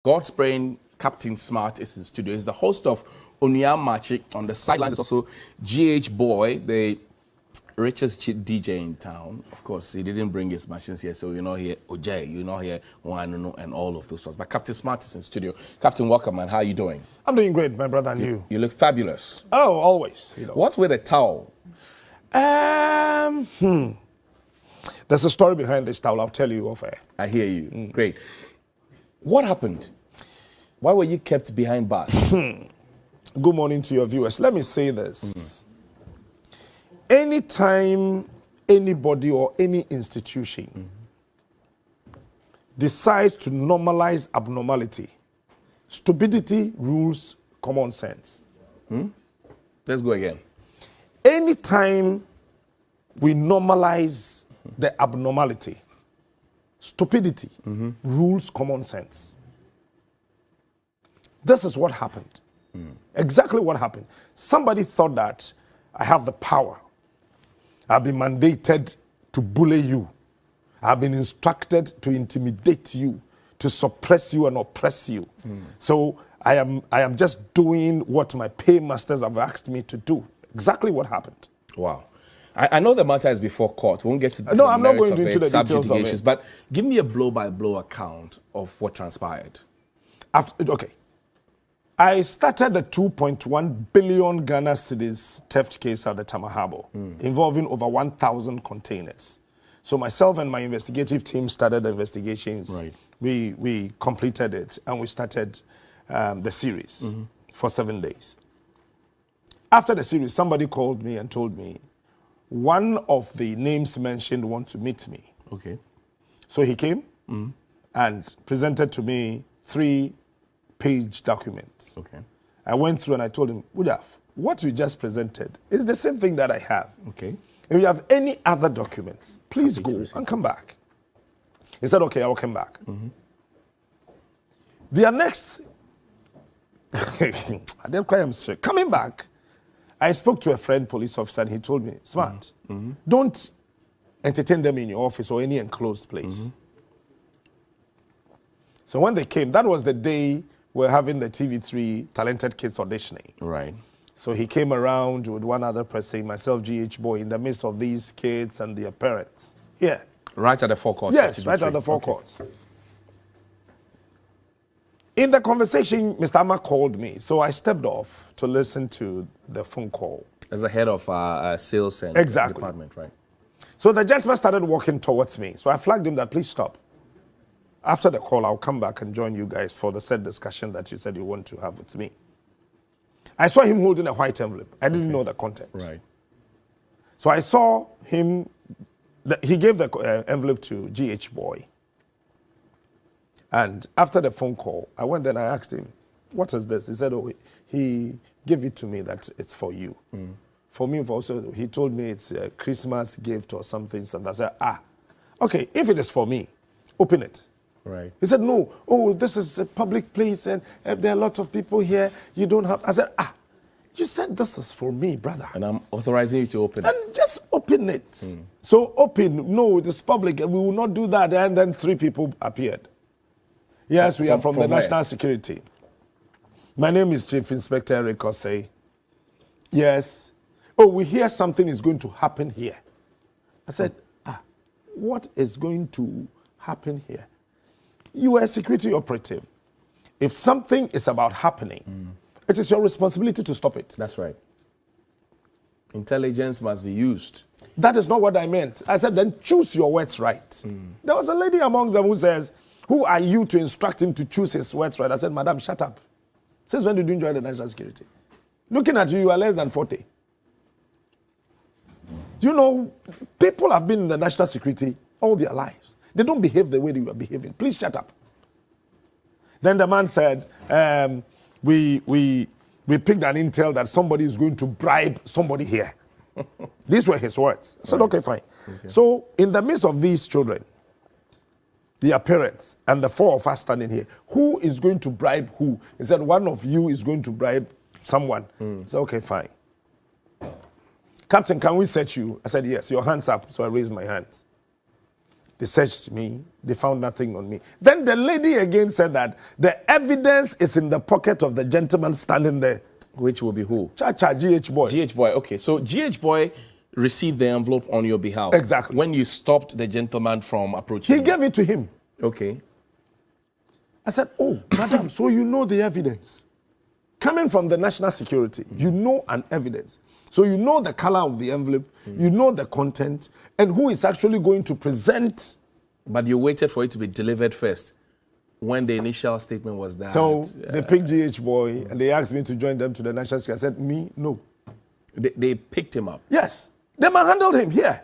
God's Brain, Captain Smart is in studio. He's the host of Onuya Machi. On the sidelines is also GH Boy, the richest DJ in town. Of course, he didn't bring his machines here, so you're not here Ojay, you're not here Wanunu and all of those ones. But Captain Smart is in studio. Captain, welcome, man. How are you doing? I'm doing great, my brother, and you? You look fabulous. Oh, always. You know. What's with the towel? There's a story behind this towel. I'll tell you off air. I hear you. Great. What happened? Why were you kept behind bars? Good morning to your viewers. Let me say this. Anytime anybody or any institution decides to normalize abnormality, stupidity rules common sense. Let's go again. Anytime we normalize the abnormality, stupidity rules common sense. This is what happened. Exactly what happened. Somebody thought that I have the power. I've been mandated to bully you. I've been instructed to intimidate you, to suppress you and oppress you. So I am just doing what my paymasters have asked me to do. Exactly what happened. Wow. I know the matter is before court. We won't get to No, I'm not going into the details of it. But give me a blow-by-blow account of what transpired. Okay. I started the 2.1 billion Ghana cedis theft case at the Tamahabo, involving over 1,000 containers. So myself and my investigative team started the investigations. Right. We completed it, and we started the series for 7 days. After the series, somebody called me and told me, one of the names mentioned want to meet me. Okay. So he came and presented to me 3-page documents. Okay. I went through and I told him, Udaf, what you just presented is the same thing that I have. Okay. If you have any other documents, please go and come back. He said, okay, I will come back. Their next, I didn't quite am straight. Coming back, I spoke to a friend, police officer, and he told me, Smart, don't entertain them in your office or any enclosed place. So when they came, that was the day we're having the TV3 Talented Kids auditioning. Right. So he came around with one other person, myself, GH Boy, in the midst of these kids and their parents. Here. Right at the forecourt? Yes, right at the forecourt. In the conversation, Mr. Amma called me, so I stepped off to listen to the phone call. As the head of sales and department, right? So the gentleman started walking towards me. So I flagged him that, please stop. After the call, I'll come back and join you guys for the said discussion that you said you want to have with me. I saw him holding a white envelope. I didn't know the content. Right. So I saw him, he gave the envelope to GH Boy. And after the phone call, I went there and I asked him, what is this? He said, oh, he gave it to me that it's for you. For me, also, he told me it's a Christmas gift or something. And I said, okay, if it is for me, open it. Right. He said, no, this is a public place and there are a lot of people here. You don't have, I said, you said this is for me, brother. And I'm authorizing you to open it. And just open it. So open, no, it is public, and we will not do that. And then 3 people appeared. Yes, we are from the National Security. My name is Chief Inspector Eric Osei. Yes. Oh, we hear something is going to happen here. I said, what is going to happen here? You are a security operative. If something is about happening, it is your responsibility to stop it. That's right. Intelligence must be used. That is not what I meant. I said, then choose your words right. There was a lady among them who says, who are you to instruct him to choose his words right? I said, madam, shut up. Since when did you join the National Security? Looking at you, you are less than 40. You know, people have been in the National Security all their lives. They don't behave the way you are behaving. Please shut up. Then the man said, we picked an intel that somebody is going to bribe somebody here. These were his words. I said, okay, fine. Okay. So in the midst of these children, their parents, and the 4 of us standing here, who is going to bribe who? He said, one of you is going to bribe someone. I said, okay, fine. Captain, can we search you? I said, yes, your hands up. So I raised my hands. They searched me. They found nothing on me. Then the lady again said that the evidence is in the pocket of the gentleman standing there. Which will be who? Cha-cha, GH boy. GH boy. Okay, so GH boy received the envelope on your behalf. Exactly. When you stopped the gentleman from approaching He gave it to him. Okay. I said, oh, madam, so you know the evidence. Coming from the national security, you know an evidence. So you know the color of the envelope, you know the content, and who is actually going to present. But you waited for it to be delivered first when the initial statement was that. So they picked GH boy and they asked me to join them to the national security. I said, me, no. They picked him up. Yes. They manhandled him here.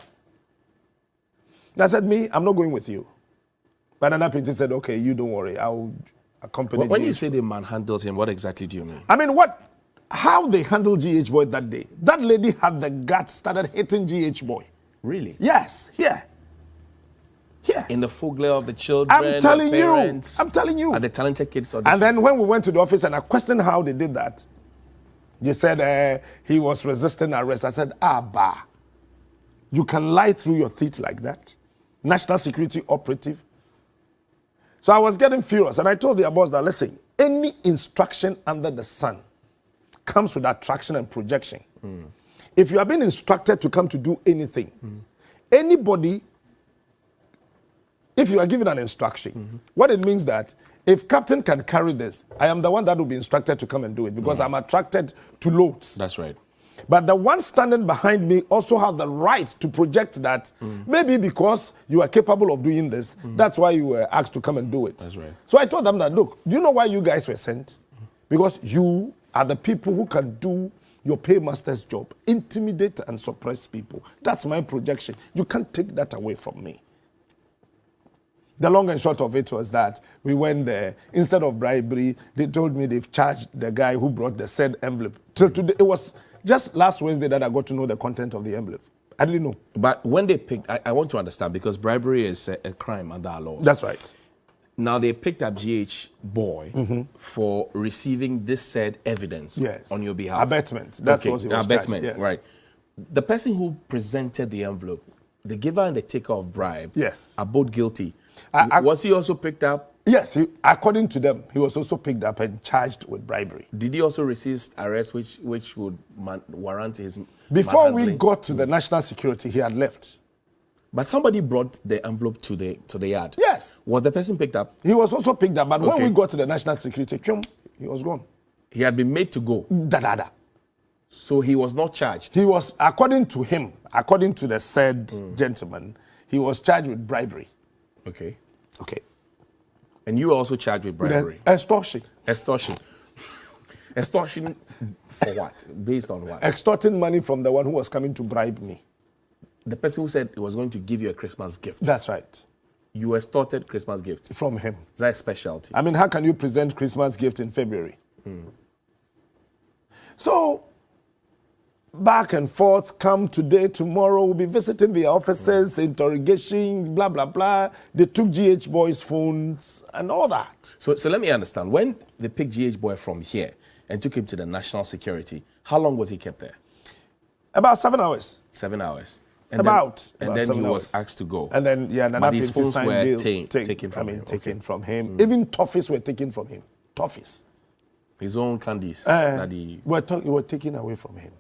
I said, me, I'm not going with you. But another painter said, okay, you don't worry. I'll accompany When GH. you say they manhandled him, what exactly do you mean? I mean, how they handled GH boy that day. That lady had the guts, started hitting GH boy. Really? Yes, here. Here. In the full glare of the children, I'm telling the parents, you. I'm telling you. and the talented kids audition. And then when we went to the office and I questioned how they did that, they said he was resisting arrest. I said, bah. You can lie through your teeth like that? National security operative? So I was getting furious and I told their boss that, listen, any instruction under the sun comes with attraction and projection. If you have been instructed to come to do anything, anybody, if you are given an instruction, what it means that if captain can carry this, I am the one that will be instructed to come and do it because I'm attracted to loads. That's right. But the one standing behind me also have the right to project that maybe because you are capable of doing this, that's why you were asked to come and do it. That's right. So I told them that, look, do you know why you guys were sent? Because you are the people who can do your paymaster's job, intimidate and suppress people. That's my projection. You can't take that away from me. The long and short of it was that we went there. Instead of bribery, they told me they've charged the guy who brought the said envelope. Till today, it was just last Wednesday that I got to know the content of the envelope. I didn't know. But when they picked, I want to understand because bribery is a crime under our laws. That's right. Now they picked up GH boy for receiving this said evidence on your behalf. Abetment. That's what he was abetment, charged. Yes. right. The person who presented the envelope, the giver and the taker of bribe, are both guilty. Was he also picked up? Yes, according to them, he was also picked up and charged with bribery. Did he also resist arrest, which would warrant his Before we got to the national security, he had left. But somebody brought the envelope to the yard. Yes. Was the person picked up? He was also picked up, but when we got to the national security, he was gone. He had been made to go. Da. So he was not charged. He was, according to him, according to the said gentleman, he was charged with bribery. Okay. Okay. And you were also charged with bribery. Extortion. Extortion. Extortion for what? Based on what? Extorting money from the one who was coming to bribe me. The person who said he was going to give you a Christmas gift. That's right. You extorted Christmas gift. From him. Is that a specialty? I mean, how can you present Christmas gift in February? So, back and forth, come today, tomorrow, we'll be visiting the offices, interrogation, blah, blah, blah. They took GH boy's phones and all that. So let me understand. When they picked GH boy from here and took him to the national security, how long was he kept there? About 7 hours. 7 hours. And then he was asked to go. And then, but his phones were taken from him. Taken from him. Even toffees were taken from him. Toffees. His own candies that he were taken away from him.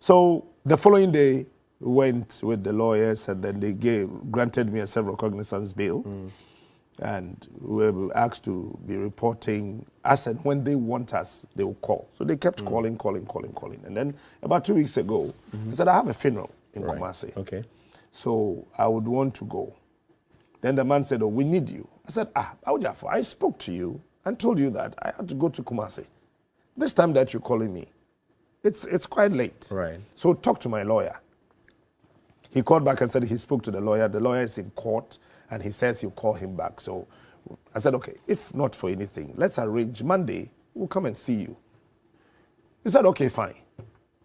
So the following day, we went with the lawyers and then they granted me a self-recognizance bail. And we were asked to be reporting us, and when they want us, they will call. So they kept calling. And then about 2 weeks ago, I said, I have a funeral in Kumasi. Okay. So I would want to go. Then the man said, oh, we need you. I said, I spoke to you and told you that I had to go to Kumasi. This time that you're calling me, it's quite late. Right. So talk to my lawyer. He called back and said he spoke to the lawyer. The lawyer is in court. And he says he'll call him back. So I said, okay, if not for anything, let's arrange Monday. We'll come and see you. He said, okay, fine.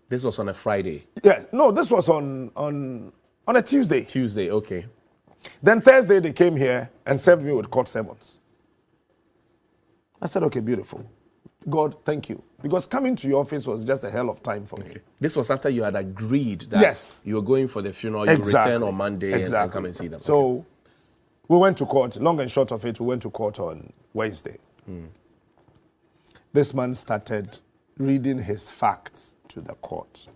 This was on a Friday? Yeah, no, this was on a Tuesday. Tuesday, okay. Then Thursday they came here and served me with court sermons. I said, okay, beautiful. God, thank you. because coming to your office was just a hell of time for me. This was after you had agreed that Yes. you were going for the funeral, you return on Monday and come and see them. So we went to court. Long and short of it, we went to court on Wednesday. This man started reading his facts to the court.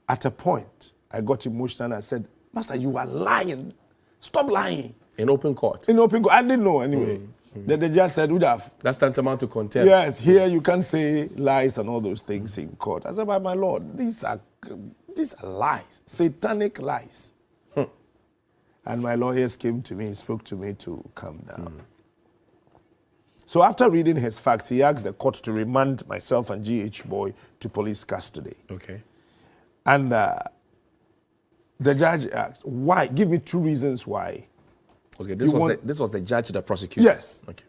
At a point, I got emotional and I said, Master, you are lying. Stop lying. In open court? In open court. I didn't know anyway. Then the judge said, would have. That's tantamount to contempt. Yes, here you can't say lies and all those things in court. I said, but my Lord, these are lies, satanic lies. And my lawyers came to me, spoke to me to calm down. So after reading his facts, he asked the court to remand myself and GH Boy to police custody. Okay. And the judge asked, why? Give me 2 reasons why. Okay, this was the judge, the prosecutor? Yes. Okay.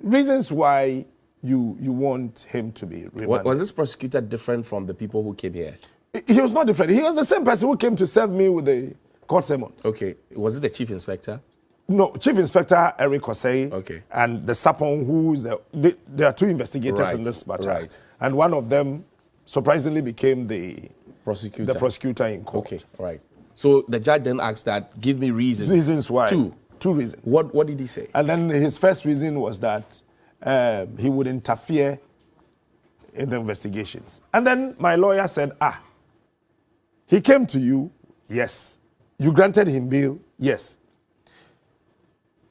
Reasons why you want him to be remanded. Was this prosecutor different from the people who came here? He was not different. He was the same person who came to serve me with the court summons. Okay. Was it the chief inspector? No, Chief Inspector Eric Osei. Okay. And the Sapon, who is there are 2 investigators in this matter. Right. And one of them surprisingly became the prosecutor in court. Okay, right. So the judge then asked that, give me reasons. Reasons why. 2 reasons. What did he say? And then his first reason was that he would interfere in the investigations. And then my lawyer said, he came to you, yes. You granted him bail, yes.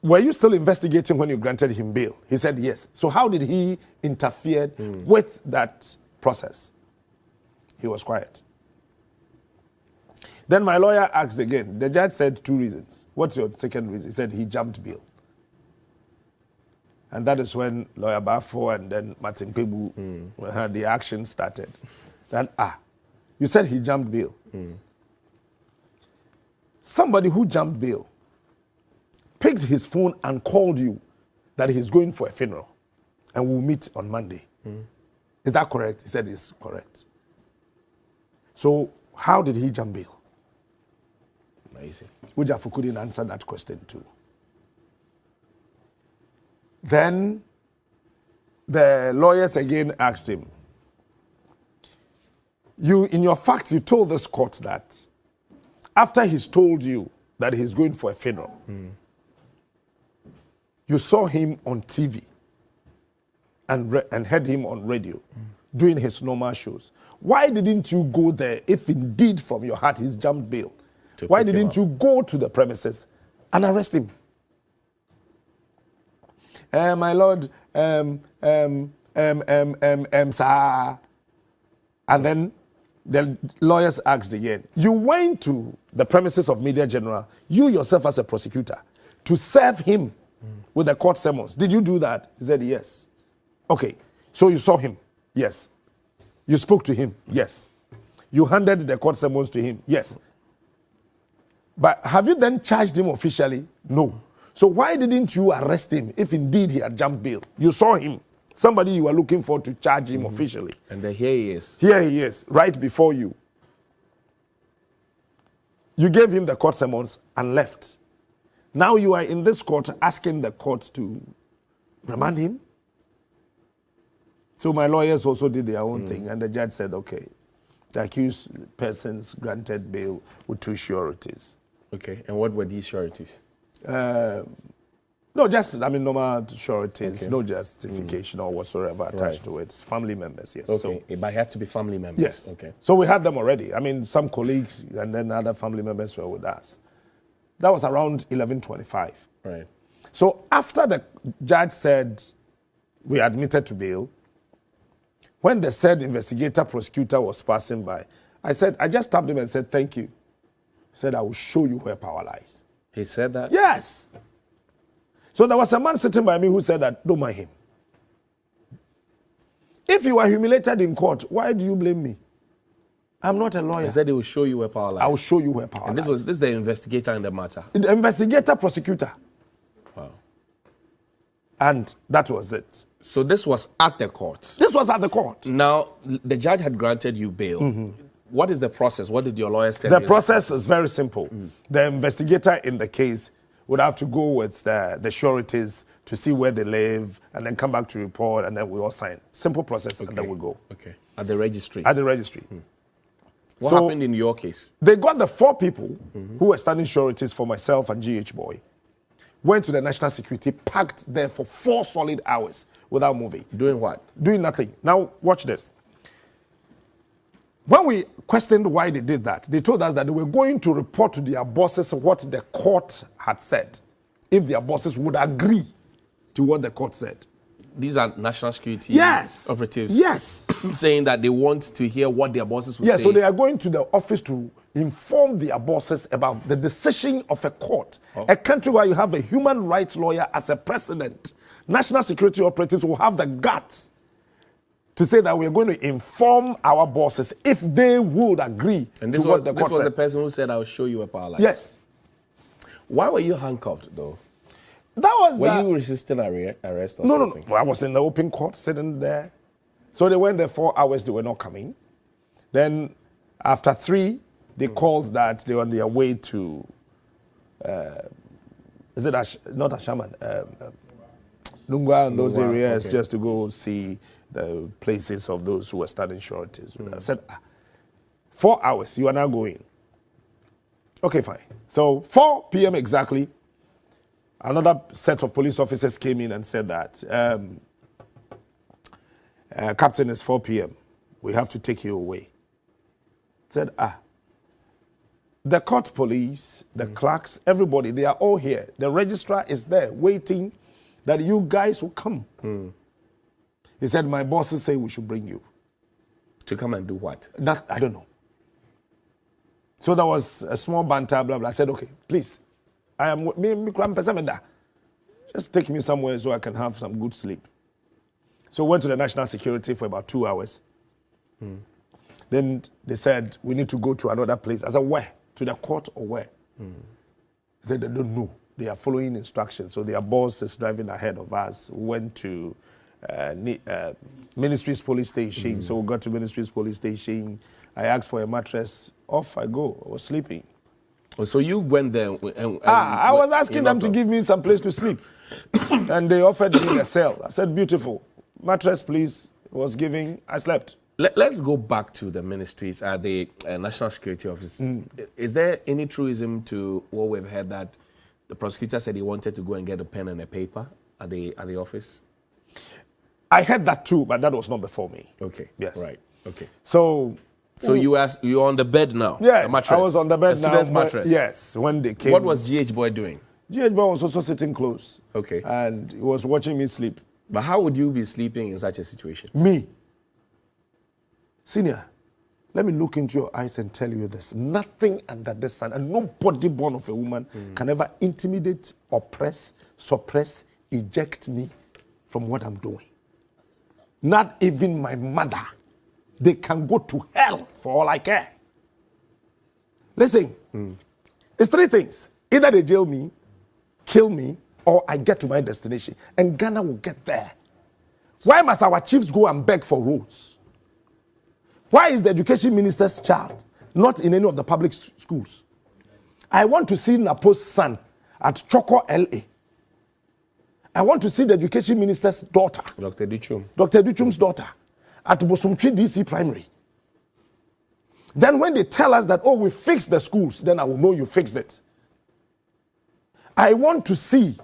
Were you still investigating when you granted him bail? He said, yes. So how did he interfere with that process? He was quiet. Then my lawyer asked again. The judge said 2 reasons. What's your second reason? He said he jumped bail. And that is when Lawyer Bafo and then Martin Pebu had the action started. Then, you said he jumped bail. Somebody who jumped bail picked his phone and called you that he's going for a funeral and we'll meet on Monday. Is that correct? He said it's correct. So how did he jump bail? Amazing. Ujafu couldn't answer that question too. Then the lawyers again asked him, in your facts, you told this court that after he's told you that he's going for a funeral, you saw him on TV and heard him on radio doing his normal shows. Why didn't you go there if indeed from your heart he's jumped bail? Why didn't you go to the premises and arrest him? My lord, sir. And then the lawyers asked again, you went to the premises of Media General, you yourself as a prosecutor, to serve him with the court summons. Did you do that? He said, yes. Okay, so you saw him? Yes. You spoke to him? Yes. You handed the court summons to him? Yes. But have you then charged him officially? No. So why didn't you arrest him if indeed he had jumped bail? You saw him. Somebody you were looking for to charge him officially. And then here he is. Here he is, right before you. You gave him the court summons and left. Now you are in this court asking the court to remand him. So my lawyers also did their own thing, and the judge said, okay, the accused persons granted bail with 2 sureties. Okay, and what were these sureties? No, just, normal sureties, okay. No justification or whatsoever attached to it. Family members, yes. Okay, so, but it had to be family members? Yes. Okay. So we had them already. Some colleagues and then other family members were with us. That was around 11:25. Right. So after the judge said we admitted to bail, when the said investigator prosecutor was passing by, I just tapped him and said, thank you. He said, I will show you where power lies. He said that? Yes. So there was a man sitting by me who said that, don't mind him. If you are humiliated in court, why do you blame me? I'm not a lawyer. He said he will show you where power lies. I will show you where power lies. And this is the investigator in the matter? The investigator, prosecutor. Wow. And that was it. So this was at the court? This was at the court. Now, the judge had granted you bail. What is the process? What did your lawyers tell you? The process is very simple. The investigator in the case would have to go with the sureties to see where they live and then come back to report, and then we all sign. Simple process, and then we go. Okay. At the registry? At the registry. What happened in your case? They got the 4 people who were standing sureties for myself and GH Boy, went to the national security, packed there for 4 solid hours without moving. Doing what? Doing nothing. Now, watch this. When we questioned why they did that, they told us that they were going to report to their bosses what the court had said, if their bosses would agree to what the court said. These are national security operatives? Yes. Saying that they want to hear what their bosses will say? Yes, so they are going to the office to inform their bosses about the decision of a court. A country where you have a human rights lawyer as a president. National security operatives will have the guts to say that we're going to inform our bosses if they would agree to what the court said. This was the person who said, I'll show you a power line. Yes. Why were you handcuffed, though? That was... Were you resisting arrest or something? No. I was in the open court sitting there. So they went there 4 hours, they were not coming. Then after 3, they called that they were on their way to... is it not Ashaman? Nungwa and those areas, just to go see the places of those who were studying sureties. I said, 4 hours, you are now going. Okay, fine. So 4 p.m. exactly, another set of police officers came in and said that, Captain, it's 4 p.m. We have to take you away. Said, the court police, the clerks, everybody, they are all here. The registrar is there waiting that you guys will come. He said, my bosses say we should bring you. To come and do what? I don't know. So there was a small banter, blah, blah. I said, okay, please. Just take me somewhere so I can have some good sleep. So went to the national security for about 2 hours. Then they said, we need to go to another place. I said, where? To the court or where? They said, they don't know. They are following instructions. So their boss is driving ahead of us. We went to Ministries Police Station. So we got to Ministries Police Station. I asked for a mattress. Off I go. I was sleeping. So you went there I was asking them to give me some place to sleep. And they offered me a cell. I said, beautiful. Mattress, please. I was giving. I slept. Let's go back to the ministries, the National Security Office. Is there any truism to what we've heard that the prosecutor said he wanted to go and get a pen and a paper at the office? I heard that too, but that was not before me. Okay. Yes. Right. Okay. So you're on the bed now? Yes, a mattress. I was on the bed a student's mattress? Yes, when they came. What was GH Boy doing? GH Boy was also sitting close. Okay. And he was watching me sleep. But how would you be sleeping in such a situation? Me. Senior, let me look into your eyes and tell you this. Nothing under the sun, and nobody born of a woman can ever intimidate, oppress, suppress, eject me from what I'm doing. Not even my mother. They can go to hell for all I care. Listen, it's 3 things. Either they jail me, kill me, or I get to my destination. And Ghana will get there. Why must our chiefs go and beg for roads? Why is the education minister's child not in any of the public schools? I want to see Napo's son at Choco LA. I want to see the education minister's daughter, Dr. Duchum. Dr. Duchum's daughter, at Bosumtri DC Primary. Then when they tell us that, oh, we fixed the schools, then I will know you fixed it. I want to see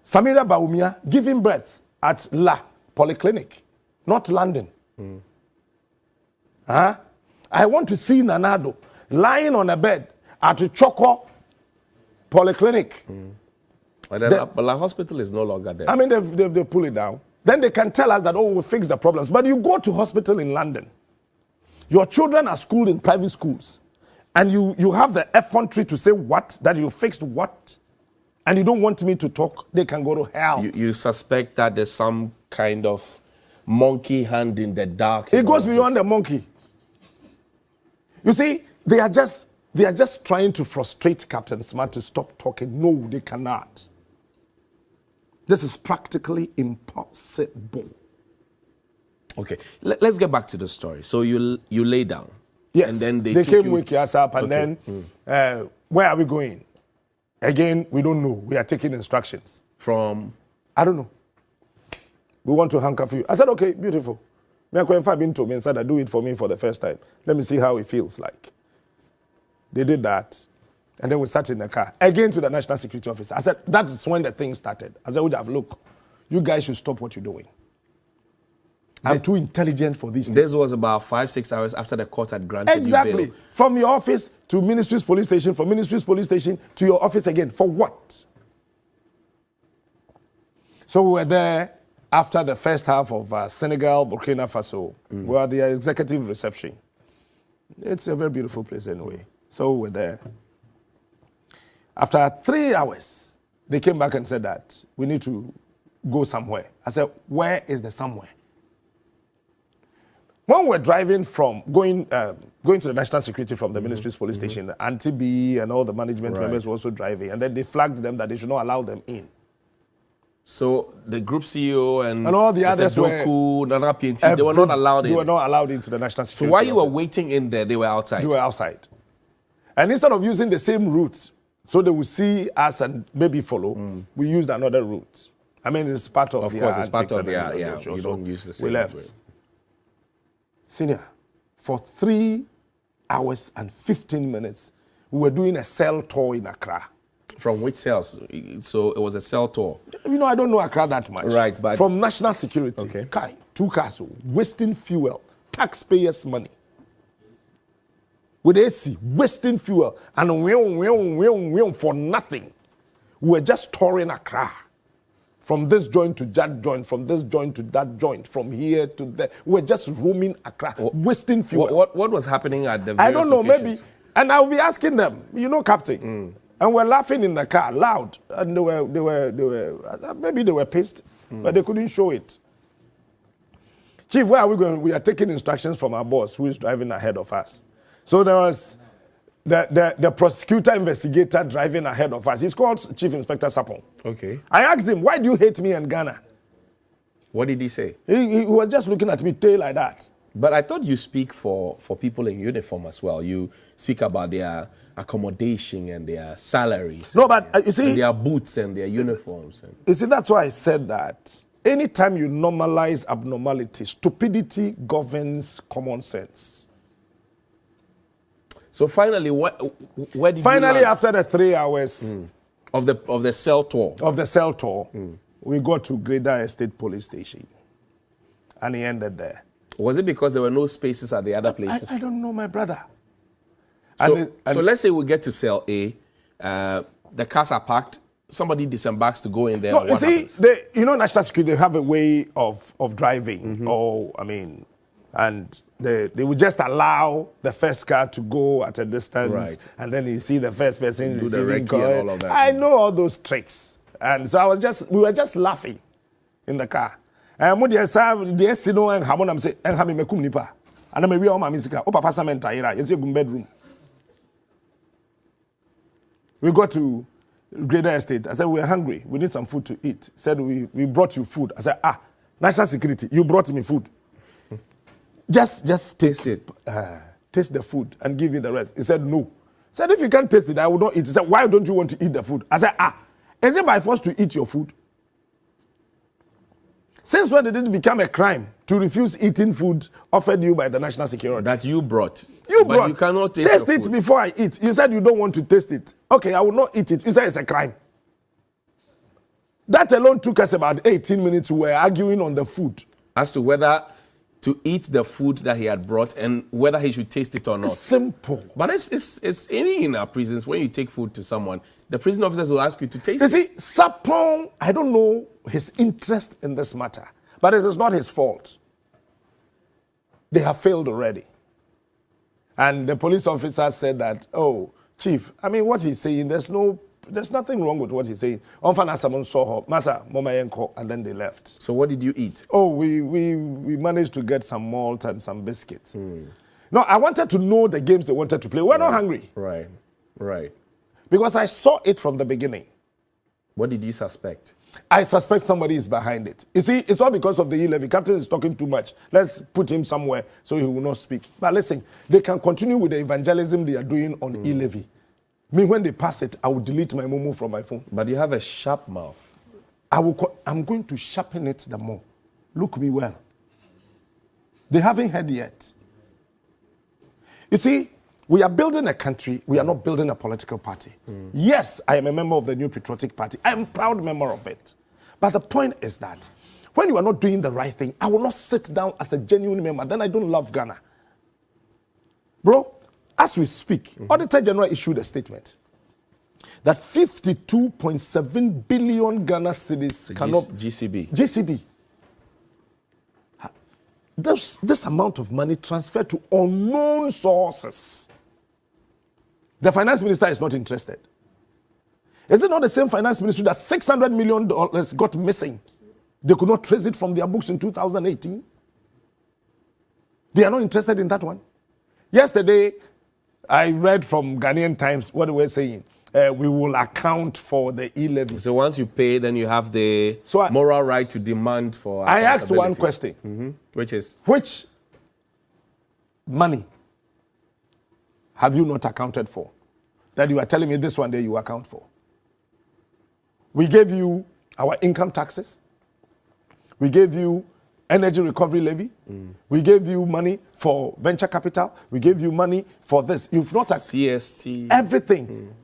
Samira Baumia giving birth at La Polyclinic, not London. I want to see Nanado lying on a bed at Choco Polyclinic. But La Hospital is no longer there. I mean, they pull it down. Then they can tell us that, oh, we fix the problems. But you go to hospital in London. Your children are schooled in private schools. And you have the effrontery to say what? That you fixed what? And you don't want me to talk? They can go to hell. You suspect that there's some kind of monkey hand in the dark. It goes beyond the monkey. You see, they are just trying to frustrate Captain Smart to stop talking. No, they cannot. This is practically impossible. Okay, let's get back to the story. So you lay down. Yes, and then they came wake us up, and then where are we going? Again, we don't know. We are taking instructions. From? I don't know. We want to handcuff you. I said, okay, beautiful. If I've been to me and said, do it for me for the first time. Let me see how it feels like. They did that. And then we sat in the car. Again to the National Security Office. I said, that is when the thing started. I said, look, you guys should stop what you're doing. I'm too intelligent for this. This was about 5-6 hours after the court had granted exactly. you bail. From your office to Ministry's police station, from Ministry's police station to your office again. For what? So we were there after the first half of Senegal, Burkina Faso. We were at the executive reception. It's a very beautiful place anyway. So we were there. After 3 hours, they came back and said that we need to go somewhere. I said, where is the somewhere? When we were driving from, going to the National Security from the Ministry's police station, Auntie B and all the management members were also driving, and then they flagged them that they should not allow them in. So the group CEO and all the others Doku, Nana PNT, they were not allowed in. They were not allowed into the National Security. So while you were waiting in there, they were outside? They were outside. And instead of using the same route, so they would see us and maybe follow, we used another route. I mean, it's part of the... Of course, it's part of the... Yeah, you don't use the same we left. Way. Senior, for 3 hours and 15 minutes, we were doing a cell tour in Accra. From which cells? So it was a cell tour? You know, I don't know Accra that much. Right, but... From National Security. Okay. Kai, 2 cars, wasting fuel, taxpayers' money. With AC, wasting fuel, and for nothing. We were just touring Accra. From this joint to that joint, from this joint to that joint, from here to there. We were just roaming Accra, wasting fuel. What was happening at the I don't know, locations? maybe. And I'll be asking them, you know, Captain. And we're laughing in the car, loud. And maybe they were pissed, but they couldn't show it. Chief, where are we going? We are taking instructions from our boss, who is driving ahead of us. So there was the prosecutor investigator driving ahead of us. He's called Chief Inspector Sapon. Okay. I asked him, why do you hate me and Ghana? What did he say? He was just looking at me, tail like that. But I thought you speak for people in uniform as well. You speak about their accommodation and their salaries. No, but you see... And their boots and their uniforms. You see, that's why I said that. Anytime you normalize abnormality, stupidity governs common sense. So finally, where did you Finally, after the 3 hours... Of the cell tour? Of the cell tour, we got to Greater Estate Police Station. And he ended there. Was it because there were no spaces at the other places? I don't know, my brother. So let's say we get to cell A, the cars are parked, somebody disembarks to go in there. No, you see, National Security, they have a way of driving, and they would just allow the first car to go at a distance, and then you see the first person do the recce and all of that. I know all those tricks, and so we were just laughing in the car. And we got to Greater Estate. I said, we're hungry. We need some food to eat. He said, we brought you food. I said, National Security, you brought me food. Just taste it. Taste the food and give me the rest. He said, no. He said, if you can't taste it, I will not eat. He said, why don't you want to eat the food? I said, is it by force to eat your food? Since when did it become a crime to refuse eating food offered you by the National Security? That you brought. But you cannot taste it before I eat. You said you don't want to taste it. Okay, I will not eat it. You said it's a crime. That alone took us about 18 minutes. We were arguing on the food. As to whether to eat the food that he had brought and whether he should taste it or not. It's simple. But it's in our prisons, when you take food to someone, the prison officers will ask you to taste it. You see, Sapon, I don't know his interest in this matter, but it is not his fault. They have failed already. And the police officer said that, oh, Chief, I mean, what he's saying, there's nothing wrong with what he's saying. And then they left. So what did you eat? Oh, we managed to get some malt and some biscuits. No, I wanted to know the games they wanted to play. We're not hungry. Right. Because I saw it from the beginning. What did you suspect? I suspect somebody is behind it. You see, it's all because of the E-levy. Captain is talking too much. Let's put him somewhere so he will not speak. But listen, they can continue with the evangelism they are doing on E-levy. Me, when they pass it, I will delete my Momo from my phone. But you have a sharp mouth. I'm going to sharpen it the more. Look me well. They haven't heard yet. You see, we are building a country. We are not building a political party. Yes, I am a member of the New Patriotic Party. I am a proud member of it. But the point is that when you are not doing the right thing, I will not sit down as a genuine member. Then I don't love Ghana. Bro, as we speak, Auditor General issued a statement that 52.7 billion Ghana cedis cannot... GCB. This amount of money transferred to unknown sources. The finance minister is not interested. Is it not the same finance ministry that $600 million got missing? They could not trace it from their books in 2018. They are not interested in that one. Yesterday, I read from Ghanaian Times what they were saying. We will account for the e-levy. So once you pay, then you have the moral right to demand for... I asked one question. Which is? Which money have you not accounted for? That you are telling me this one day you account for. We gave you our income taxes. We gave you energy recovery levy. We gave you money for venture capital. We gave you money for this. You've not... CST. Everything.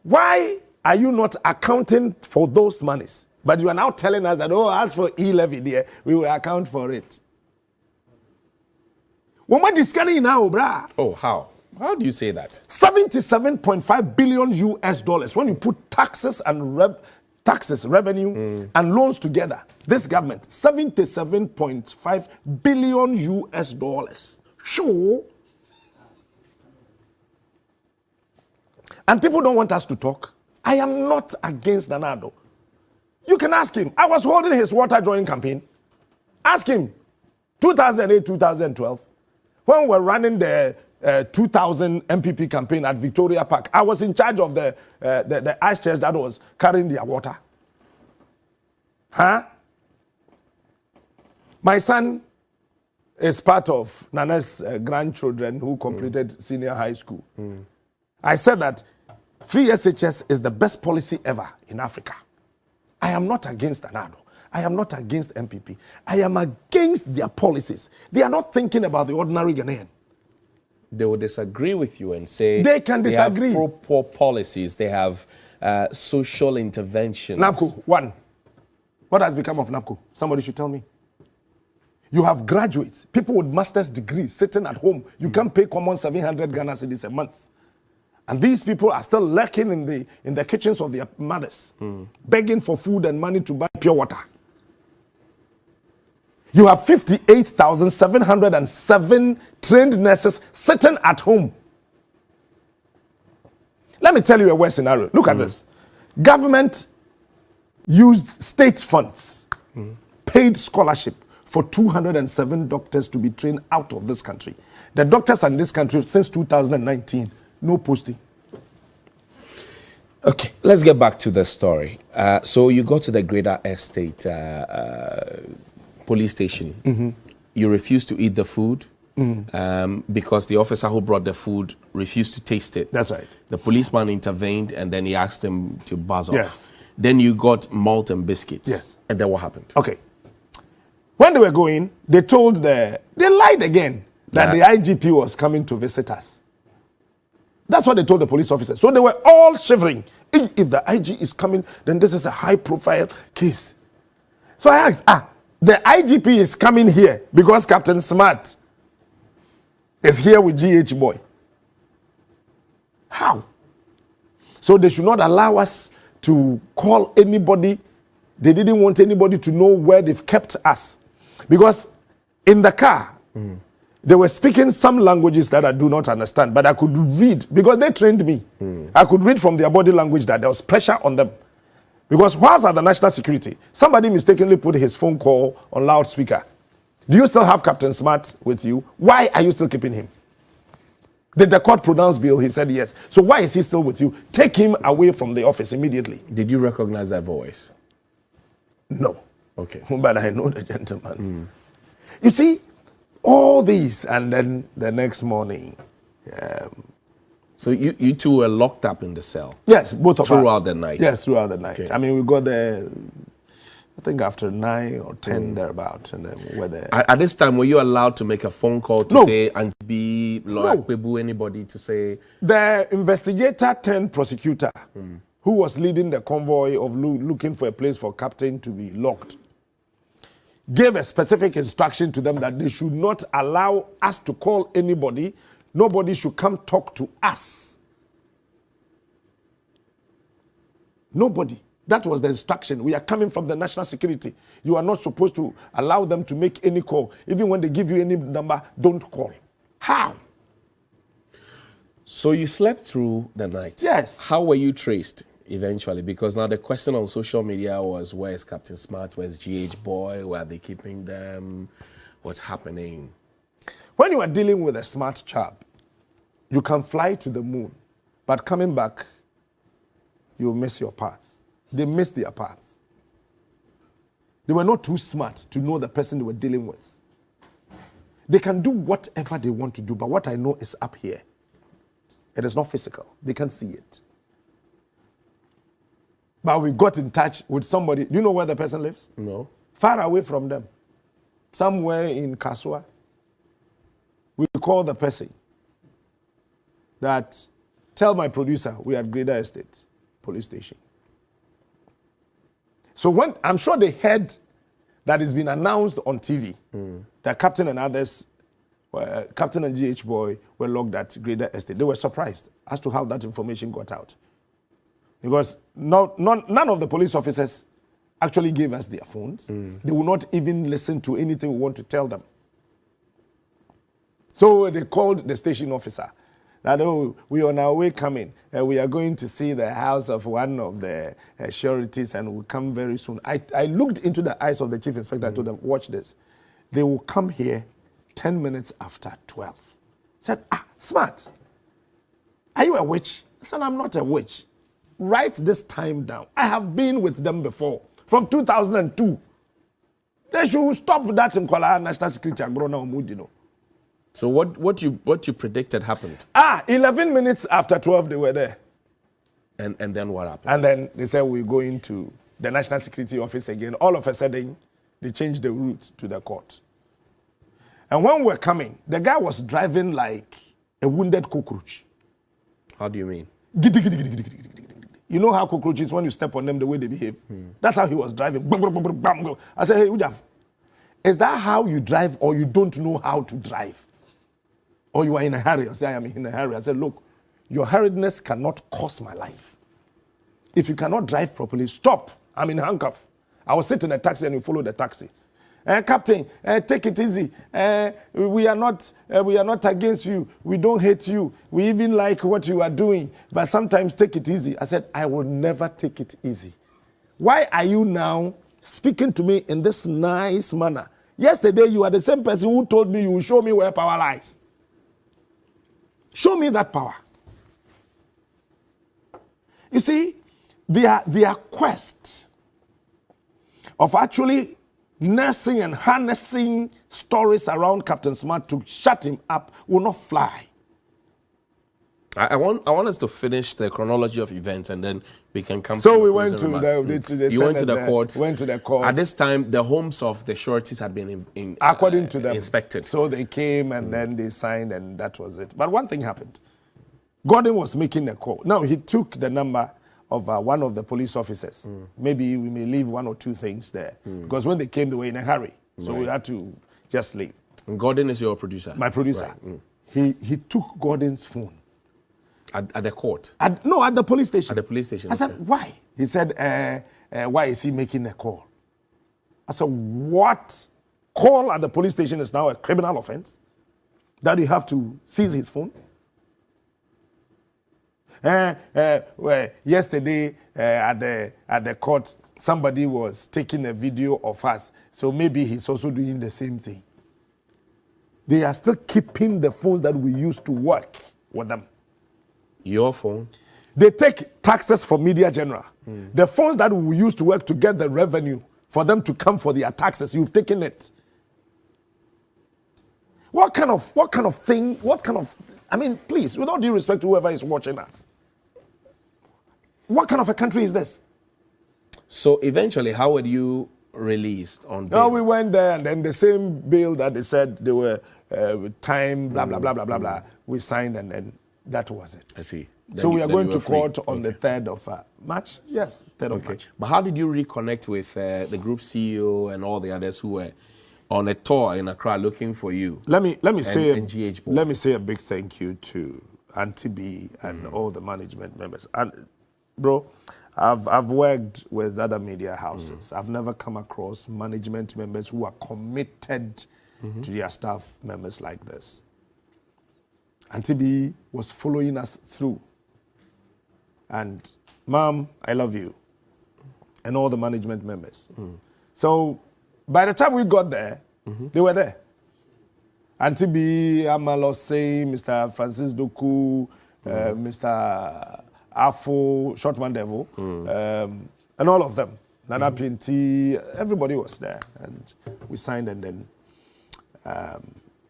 Why are you not accounting for those monies? But you are now telling us that, oh, as for e-levy there, we will account for it. What am I discussing now, brah? Oh, how? How do you say that? 77.5 billion US dollars. When you put taxes and revenue and loans together, this government, 77.5 billion US dollars. Sure. And people don't want us to talk. I am not against Danado. You can ask him. I was holding his water drawing campaign. Ask him. 2008, 2012. When we were running the 2000 MPP campaign at Victoria Park, I was in charge of the ice chest that was carrying their water. Huh? My son is part of Nana's grandchildren who completed senior high school. I said that free SHS is the best policy ever in Africa. I am not against Danado. I am not against MPP. I am against their policies. They are not thinking about the ordinary Ghanaian. They will disagree with you and say they can disagree. They have poor policies. They have social interventions. NAPCO, one. What has become of NAPCO? Somebody should tell me. You have graduates, people with master's degrees sitting at home. You can't pay common 700 Ghana cedis a month. And these people are still lurking in the kitchens of their mothers, begging for food and money to buy pure water. You have 58,707 trained nurses sitting at home. Let me tell you a worse scenario. Look at this. Government used state funds, paid scholarship for 207 doctors to be trained out of this country. The doctors in this country since 2019, no posting. Okay, let's get back to the story. So you go to the Greater Estate police station. You refused to eat the food because the officer who brought the food refused to taste it. That's right. The policeman intervened and then he asked him to buzz off. Yes. Then you got malt and biscuits. Yes. And then what happened? Okay. When they were going, they lied again that the IGP was coming to visit us. That's what they told the police officers. So they were all shivering. If the IG is coming, then this is a high-profile case. So I asked, the IGP is coming here because Captain Smart is here with GH Boy. How? So they should not allow us to call anybody. They didn't want anybody to know where they've kept us. Because in the car, they were speaking some languages that I do not understand, but I could read, because they trained me. I could read from their body language that there was pressure on them. Because whilst at the national security, somebody mistakenly put his phone call on loudspeaker. Do you still have Captain Smart with you? Why are you still keeping him? Did the court pronounce bail? He said yes. So why is he still with you? Take him away from the office immediately. Did you recognize that voice? No. Okay. But I know the gentleman. You see, all these, and then the next morning, So you two were locked up in the cell? Yes, both of us. Throughout the night? Yes, throughout the night. Okay. I mean, we got there, I think after 9 or 10 thereabout, and then we were there. At this time, were you allowed to make a phone call to say, and be like No. anybody to say? The investigator turned prosecutor, who was leading the convoy of looking for a place for Captain to be locked, gave a specific instruction to them that they should not allow us to call anybody. Nobody should come talk to us. Nobody. That was the instruction. We are coming from the national security. You are not supposed to allow them to make any call. Even when they give you any number, don't call. How? So you slept through the night? Yes. How were you traced eventually? Because now the question on social media was, where is Captain Smart? Where's GH Boy? Where are they keeping them? What's happening? When you are dealing with a smart chap, you can fly to the moon, but coming back, you'll miss your path. They missed their path. They were not too smart to know the person they were dealing with. They can do whatever they want to do, but what I know is up here. It is not physical. They can see it. But we got in touch with somebody. Do you know where the person lives? No. Far away from them. Somewhere in Kasua. We called the person that, tell my producer we are at Greater Estate Police Station. So when, I'm sure they heard that it's been announced on TV that Captain and others, Captain and GH Boy were locked at Greater Estate. They were surprised as to how that information got out. Because none of the police officers actually gave us their phones. They will not even listen to anything we want to tell them. So they called the station officer that, oh, we are on our way coming. We are going to see the house of one of the sureties and we'll come very soon. I looked into the eyes of the chief inspector. I told them, watch this. They will come here 10 minutes after 12. I said, Smart, are you a witch? I said, I'm not a witch. Write this time down. I have been with them before, from 2002. They should stop that in Kuala National Security Agrona Omudino. So what you predicted happened? 11 minutes after 12, they were there. And then what happened? And then they said, we're going to the National Security Office again. All of a sudden, they changed the route to the court. And when we were coming, the guy was driving like a wounded cockroach. How do you mean? You know how cockroaches, when you step on them, the way they behave? That's how he was driving. I said, hey, Ujaf, is that how you drive or you don't know how to drive? Or you are in a hurry? I said, I am in a hurry. I said, look, your hurriedness cannot cost my life. If you cannot drive properly, stop. I'm in handcuff. I will sit in a taxi and you follow the taxi. Captain, take it easy. We are not against you. We don't hate you. We even like what you are doing. But sometimes take it easy. I said, I will never take it easy. Why are you now speaking to me in this nice manner? Yesterday, you are the same person who told me you will show me where power lies. Show me that power. You see, their quest of actually nursing and harnessing stories around Captain Smart to shut him up will not fly. I want us to finish the chronology of events and then we can come. So to we went to the you went to the court. Went to the court. At this time, the homes of the sureties had been according to them inspected. So they came and then they signed and that was it. But one thing happened. Gordon was making a call. Now he took the number of one of the police officers. Maybe we may leave one or two things there because when they came, they were in a hurry, so we had to just leave. And Gordon is your producer. My producer. Right. He took Gordon's phone. At the court? No, at the police station. At the police station. I said, why? He said, why is he making a call? I said, what? Call at the police station is now a criminal offense? That you have to seize his phone? Yesterday at the court, somebody was taking a video of us. So maybe he's also doing the same thing. They are still keeping the phones that we used to work with them. Your phone? They take taxes from Media General. The phones that we used to work to get the revenue for them to come for their taxes, you've taken it. What kind of I mean, please, with all due respect to whoever is watching us, what kind of a country is this? So eventually, how were you released on bail? No, we went there, and then the same bill that they said they were time, blah, blah, blah, blah, blah, blah, we signed, and then that was it. I see. So we are going to court on the 3rd of March. Yes, 3rd of March. But how did you reconnect with the group CEO and all the others who were on a tour in Accra looking for you? Let me say a big thank you to Auntie B and all the management members. And bro, I've worked with other media houses. I've never come across management members who are committed to their staff members like this. Auntie B was following us through. And Mom, I love you. And all the management members. So by the time we got there, they were there. Auntie B, Amalose, Mr. Francis Doku, Mr. Afo, Shortman Devil, and all of them. Nana Pinti, everybody was there. And we signed, and then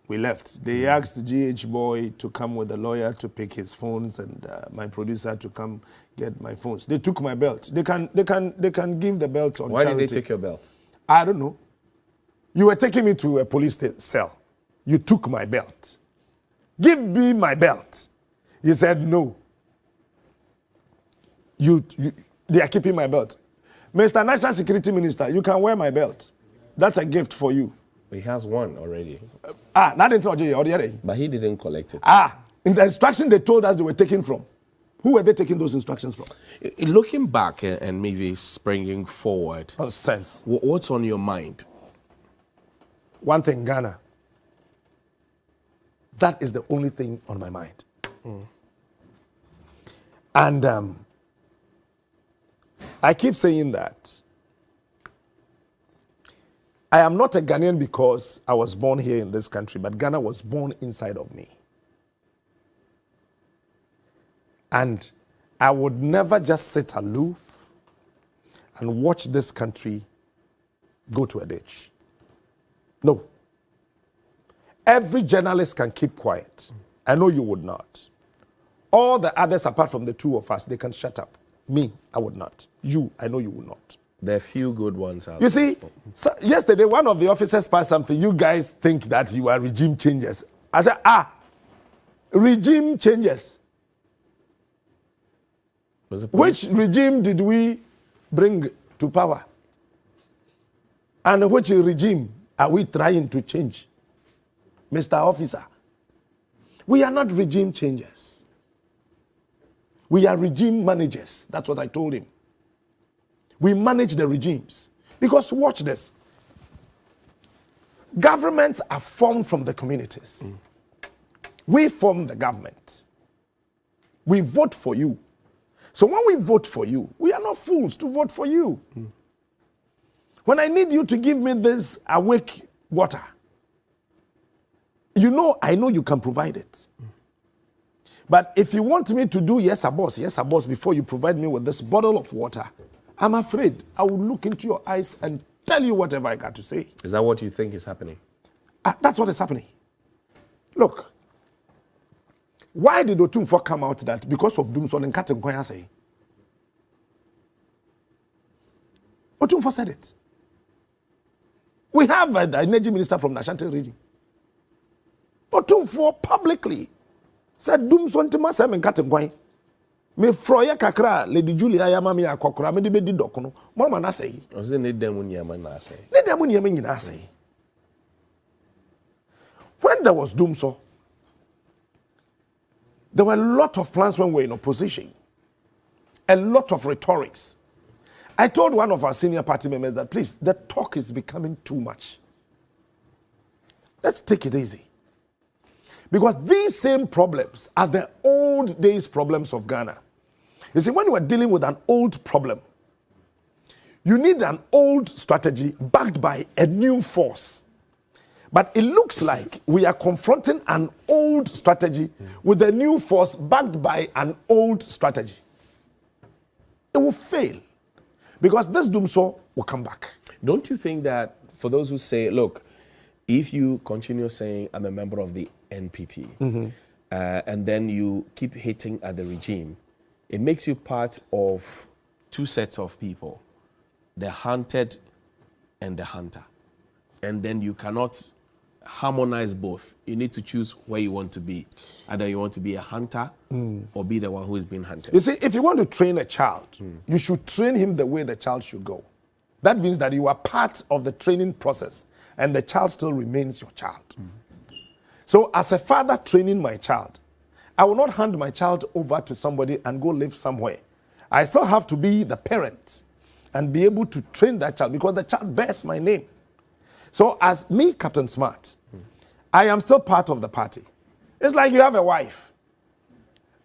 we left. They asked the GH boy to come with a lawyer to pick his phones, and my producer to come get my phones. They took my belt. They can give the belt on charity. Why did they take your belt? I don't know. You were taking me to a police cell. You took my belt. Give me my belt. He said no. They are keeping my belt. Mr. National Security Minister, you can wear my belt. That's a gift for you. He has one already. Not in Troje. But he didn't collect it. In the instruction they told us they were taken from. Who were they taking those instructions from? Looking back and maybe springing forward. Sense. What's on your mind? One thing, Ghana. That is the only thing on my mind. And I keep saying that I am not a Ghanaian because I was born here in this country, but Ghana was born inside of me. And I would never just sit aloof and watch this country go to a ditch. No. Every journalist can keep quiet. I know you would not. All the others, apart from the two of us, they can shut up. Me, I would not. You, I know you would not. There are few good ones out there. You see, so yesterday one of the officers passed something. You guys think that you are regime changers. I said, regime changers. Which regime did we bring to power? And which regime are we trying to change? Mr. Officer, we are not regime changers. We are regime managers. That's what I told him. We manage the regimes. Because watch this. Governments are formed from the communities. We form the government. We vote for you. So when we vote for you, we are not fools to vote for you. When I need you to give me this awake water, you know, I know you can provide it. But if you want me to do yes, boss, before you provide me with this bottle of water, I'm afraid I will look into your eyes and tell you whatever I got to say. Is that what you think is happening? That's what is happening. Look, why did Otumfo come out that because of Dumson and Katem Koya say? Otumfo said it. We have an energy minister from the Ashanti region. Otumfo publicly said Dumson to myself and Katem Koya. Me froya kakra Lady Julia yama me akokora me de bedi dokono mama na say o se ne dem nyama na say ne dem nyama nyina say. When there was Dumso, there were a lot of plans when we were in opposition, a lot of rhetorics. I told one of our senior party members that please, the talk is becoming too much. Let's take it easy. Because these same problems are the old days problems of Ghana. You see, when you are dealing with an old problem, you need an old strategy backed by a new force. But it looks like we are confronting an old strategy with a new force backed by an old strategy. It will fail because this Dumso will come back. Don't you think that for those who say, look, if you continue saying I'm a member of the NPP, and then you keep hitting at the regime, it makes you part of two sets of people, the hunted and the hunter. And then you cannot harmonize both. You need to choose where you want to be. Either you want to be a hunter or be the one who is being hunted. You see, if you want to train a child, you should train him the way the child should go. That means that you are part of the training process and the child still remains your child. So as a father training my child, I will not hand my child over to somebody and go live somewhere. I still have to be the parent and be able to train that child because the child bears my name. So as me, Captain Smart, I am still part of the party. It's like you have a wife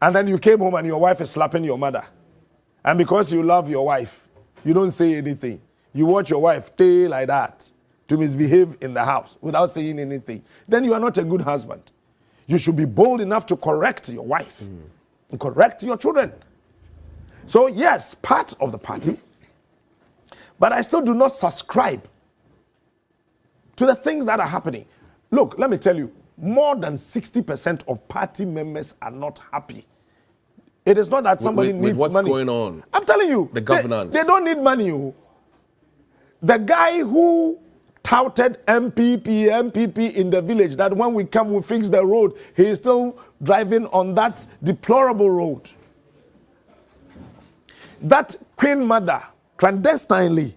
and then you came home and your wife is slapping your mother. And because you love your wife, you don't say anything. You watch your wife stay like that to misbehave in the house without saying anything. Then you are not a good husband. You should be bold enough to correct your wife and correct your children. So yes, part of the party, but I still do not subscribe to the things that are happening. Look, let me tell you, more than 60% of party members are not happy. It is not that somebody needs what's money. What's going on? I'm telling you, the governance. They don't need money. Oh. The guy who touted MPP in the village, that when we come, we fix the road, he is still driving on that deplorable road. That Queen Mother clandestinely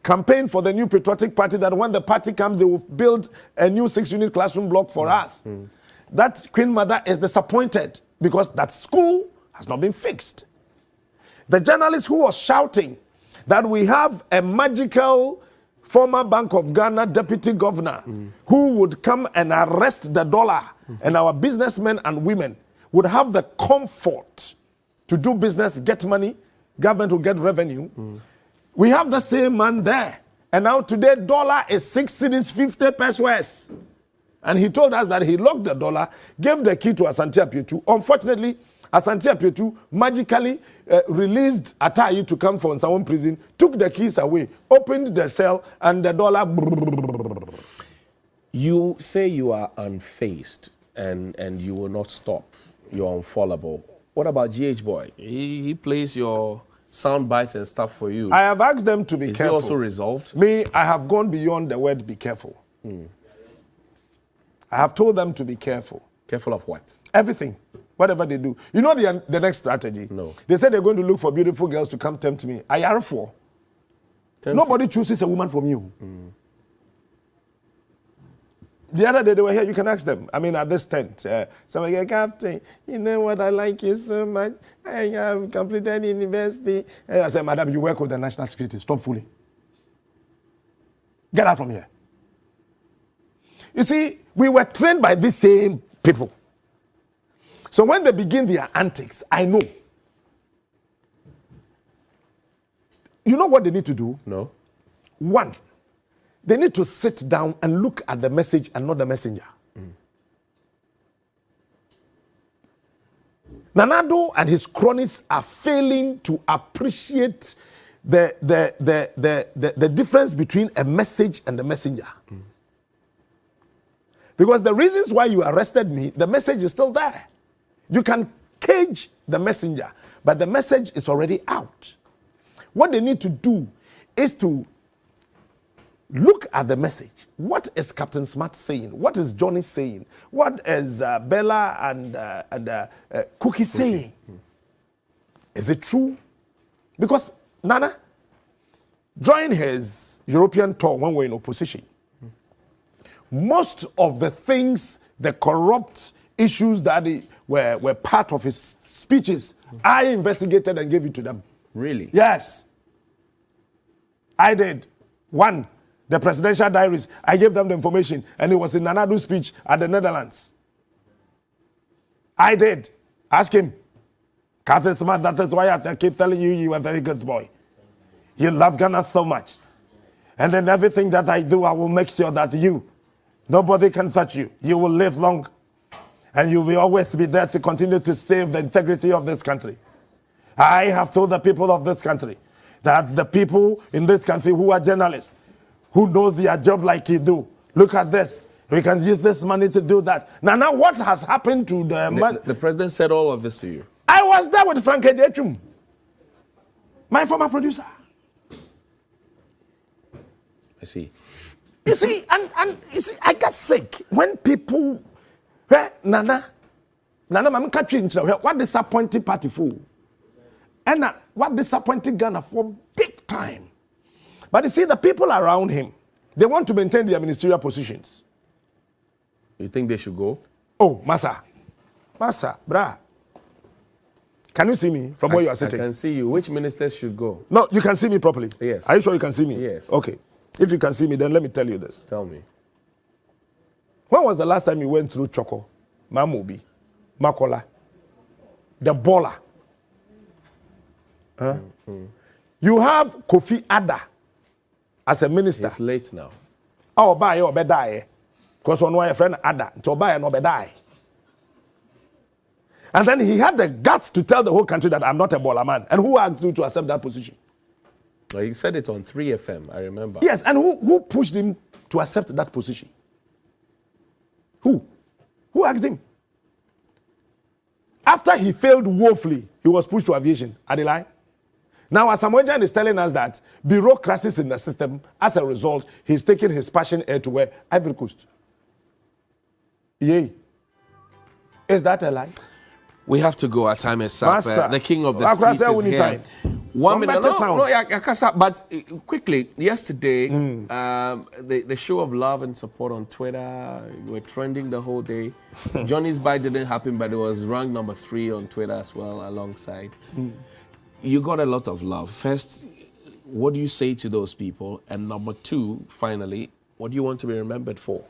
campaigned for the new patriotic party that when the party comes, they will build a new 6-unit classroom block for us. That Queen Mother is disappointed because that school has not been fixed. The journalist who was shouting that we have a magical former Bank of Ghana deputy governor who would come and arrest the dollar and our businessmen and women would have the comfort to do business, get money, government will get revenue. We have the same man there. And now today dollar is 6 cedis 50 pesos. And he told us that he locked the dollar, gave the key to Asante Apietu. Unfortunately, Asante Apietu magically released Atayi to come from Nsawam prison, took the keys away, opened the cell, and the dollar. You say you are unfazed and you will not stop. You're unfallible. What about GH Boy? He plays your sound bites and stuff for you. I have asked them to be Is careful. Is he also resolved? Me, I have gone beyond the word be careful. I have told them to be careful. Careful of what? Everything. Whatever they do. You know the next strategy? No. They said they're going to look for beautiful girls to come tempt me. I are for. Nobody chooses a woman from you. The other day they were here, you can ask them. I mean, at this tent. Somebody said, Captain, you know what, I like you so much. I have completed university. I said, Madam, you work with the national security. Stop fooling. Get out from here. You see, we were trained by these same people. So when they begin their antics, I know. You know what they need to do? No. One, they need to sit down and look at the message and not the messenger. Nanado and his cronies are failing to appreciate the difference between a message and the messenger. Because the reasons why you arrested me, the message is still there. You can cage the messenger, but the message is already out. What they need to do is to look at the message. What is Captain Smart saying? What is Johnnie saying? What is Bella and Cookie saying? Is it true? Because Nana, during his European tour when we were in opposition, most of the things, the corrupt issues that were part of his speeches, I investigated and gave it to them. Really? Yes. I did. One, the presidential diaries, I gave them the information, and it was in Nanadu's speech at the Netherlands. I did. Ask him. Captain Smart, that is why I keep telling you, you are a very good boy. You love Ghana so much. And then everything that I do, I will make sure that nobody can touch you. You will live long. And you will always be there to continue to save the integrity of this country. I have told the people of this country that the people in this country who are journalists, who know their job like you do, look at this. We can use this money to do that. Now, what has happened to the money? The president said all of this to you. I was there with Frank Edechum, my former producer. I see. You see, and you see, I get sick when people, Nana, I'm catching what disappointing party for, and what disappointing Ghana for big time. But you see, the people around him, they want to maintain their ministerial positions. You think they should go? Oh, Massa, brah. Can you see me from where you are sitting? I can see you. Which ministers should go? No, you can see me properly. Yes. Are you sure you can see me? Yes. Okay. If you can see me, then let me tell you this. Tell me. When was the last time you went through Choco, Mamobi, Makola, the baller? Huh? You have Kofi Ada as a minister. It's late now. Oh, buy or die. Because on my friend Ada, to buy and die. And then he had the guts to tell the whole country that I'm not a baller man. And who asked you to accept that position? Well, he said it on 3FM, I remember. Yes, and who pushed him to accept that position? Who? Who asked him? After he failed woefully, he was pushed to aviation. Are they lying? Now, as Samuel is telling us that bureaucracies in the system, as a result, he's taking his passion air to where? Ivory Coast. Yay. Is that a lie? We have to go. Our time is up. The king of the streets is here. Time. 1 minute. But quickly, yesterday, the show of love and support on Twitter, were trending the whole day. Johnnie's bite didn't happen, but it was ranked number 3 on Twitter as well, alongside. You got a lot of love. First, what do you say to those people? And number 2, finally, what do you want to be remembered for?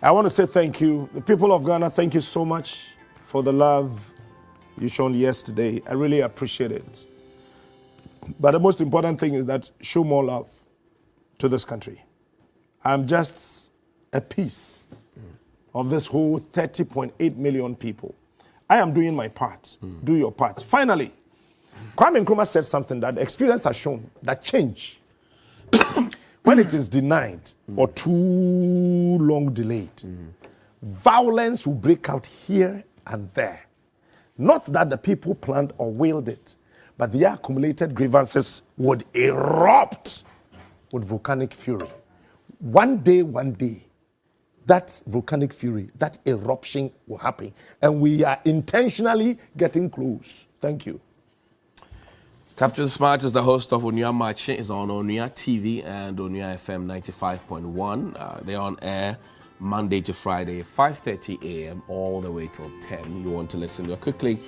I want to say thank you. The people of Ghana, thank you so much for the love you shown yesterday. I really appreciate it. But the most important thing is that show more love to this country. I'm just a piece of this whole 30.8 million people. I am doing my part. Do your part. Finally, Kwame Nkrumah said something that experience has shown that change, when it is denied or too long delayed, violence will break out here and there. Not that the people planned or willed it, but the accumulated grievances would erupt with volcanic fury. One day, that volcanic fury, that eruption will happen. And we are intentionally getting close. Thank you. Captain Smart is the host of Onua Marche. It's on Onua TV and Onua FM 95.1. They're on air Monday to Friday, 5:30 a.m. all the way till 10. You want to listen to it quickly.